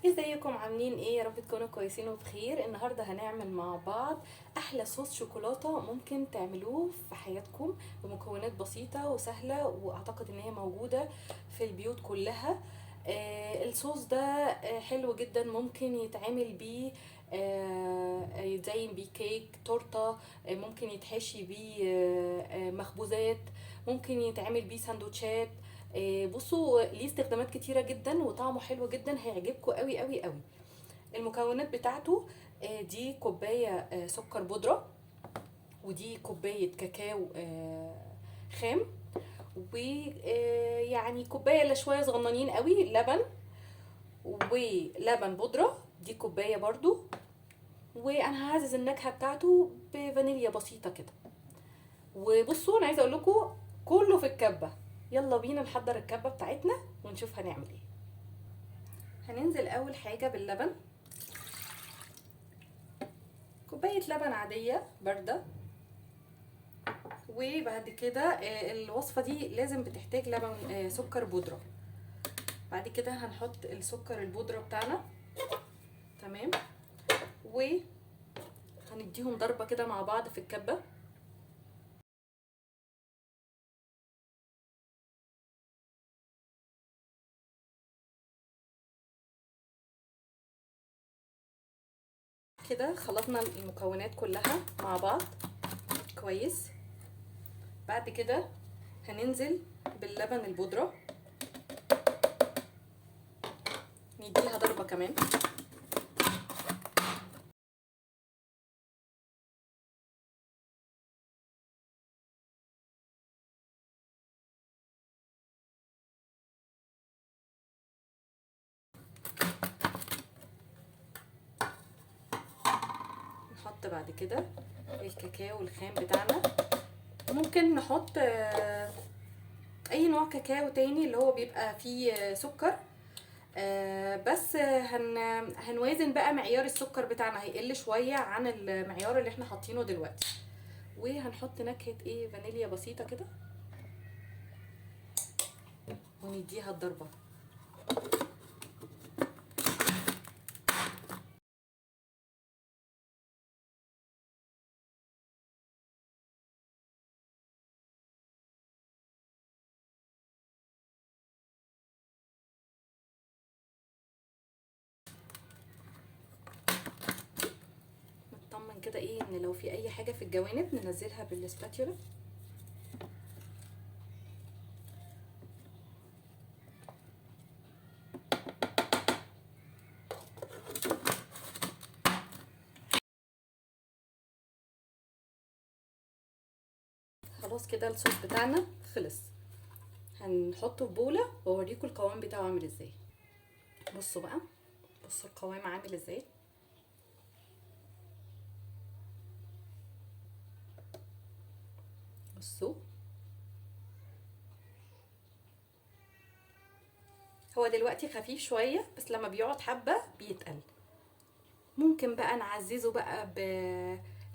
ازيكم عاملين ايه؟ يا رب تكونوا كويسين وبخير. النهارده هنعمل مع بعض احلى صوص شوكولاته ممكن تعملوه في حياتكم بمكونات بسيطه وسهله، واعتقد ان هي موجوده في البيوت كلها. الصوص ده حلو جدا، ممكن يتعمل بيه يتزين بيه كيك تورته، ممكن يتحشي بيه مخبوزات، ممكن يتعمل بيه سندوتشات. بصوا ليه استخدامات كتيرة جدا وطعمه حلو جدا، هيعجبكم قوي قوي قوي. المكونات بتاعته دي كوباية سكر بودرة، ودي كوباية كاكاو خام، ويعني كوباية الا شوية صغننين قوي لبن، ولبن بودرة دي كوباية برضو. وانا هعزز النكهة بتاعته بفانيليا بسيطة كده. وبصوا انا عايزة اقول لكم كله في الكبة. يلا بينا نحضر الكبة بتاعتنا ونشوف هنعمل ايه. هننزل اول حاجه باللبن، كوبايه لبن عاديه بارده. وبعد كده الوصفه دي لازم بتحتاج لبن سكر بودره. بعد كده هنحط السكر البودره بتاعنا، تمام، وهنديهم ضربه كده مع بعض في الكبه. كده خلطنا المكونات كلها مع بعض كويس. بعد كده هننزل باللبن البودره، نديها ضربه كمان. نحط بعد كده الكاكاو الخام بتاعنا. ممكن نحط اي نوع كاكاو تاني اللي هو بيبقى فيه سكر، بس هنوازن بقى معيار السكر بتاعنا، هيقل شوية عن المعيار اللي احنا حاطينه دلوقتي. وهنحط نكهة فانيليا بسيطة كده، ونديها الضربة. نطمن كده ان لو في اي حاجة في الجوانب ننزلها بالسباتيولا. خلاص كده الصوص بتاعنا خلص. هنحطه في بولة واوريكم القوام بتاعه عامل ازاي. بصوا بقى، بصوا القوام عامل ازاي. بصوا، هو دلوقتي خفيف شوية بس لما بيقعد حبة بيتقل. ممكن بقى نعززه بقى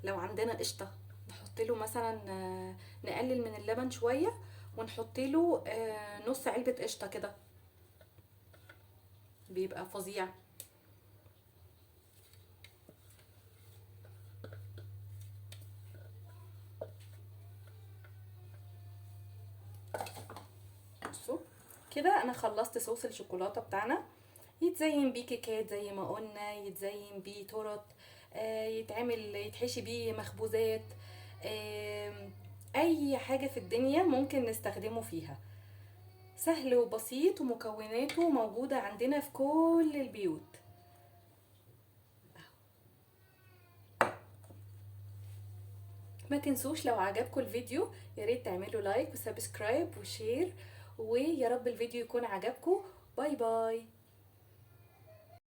لو عندنا قشطة نحط له مثلا نقلل من اللبن شوية ونحط له نص علبة قشطة كده، بيبقى فظيع. بصوا كده انا خلصت صوص الشوكولاتة بتاعنا. يتزين بيه كيكات زي ما قلنا، يتزين بيه تورت، يتعمل يتحشي بيه مخبوزات، اي حاجة في الدنيا ممكن نستخدمه فيها. سهل وبسيط ومكوناته موجودة عندنا في كل البيوت. ما تنسوش لو عجبكم الفيديو ياريت تعملوا لايك وسبسكرايب وشير، ويا رب الفيديو يكون عجبكم. باي باي.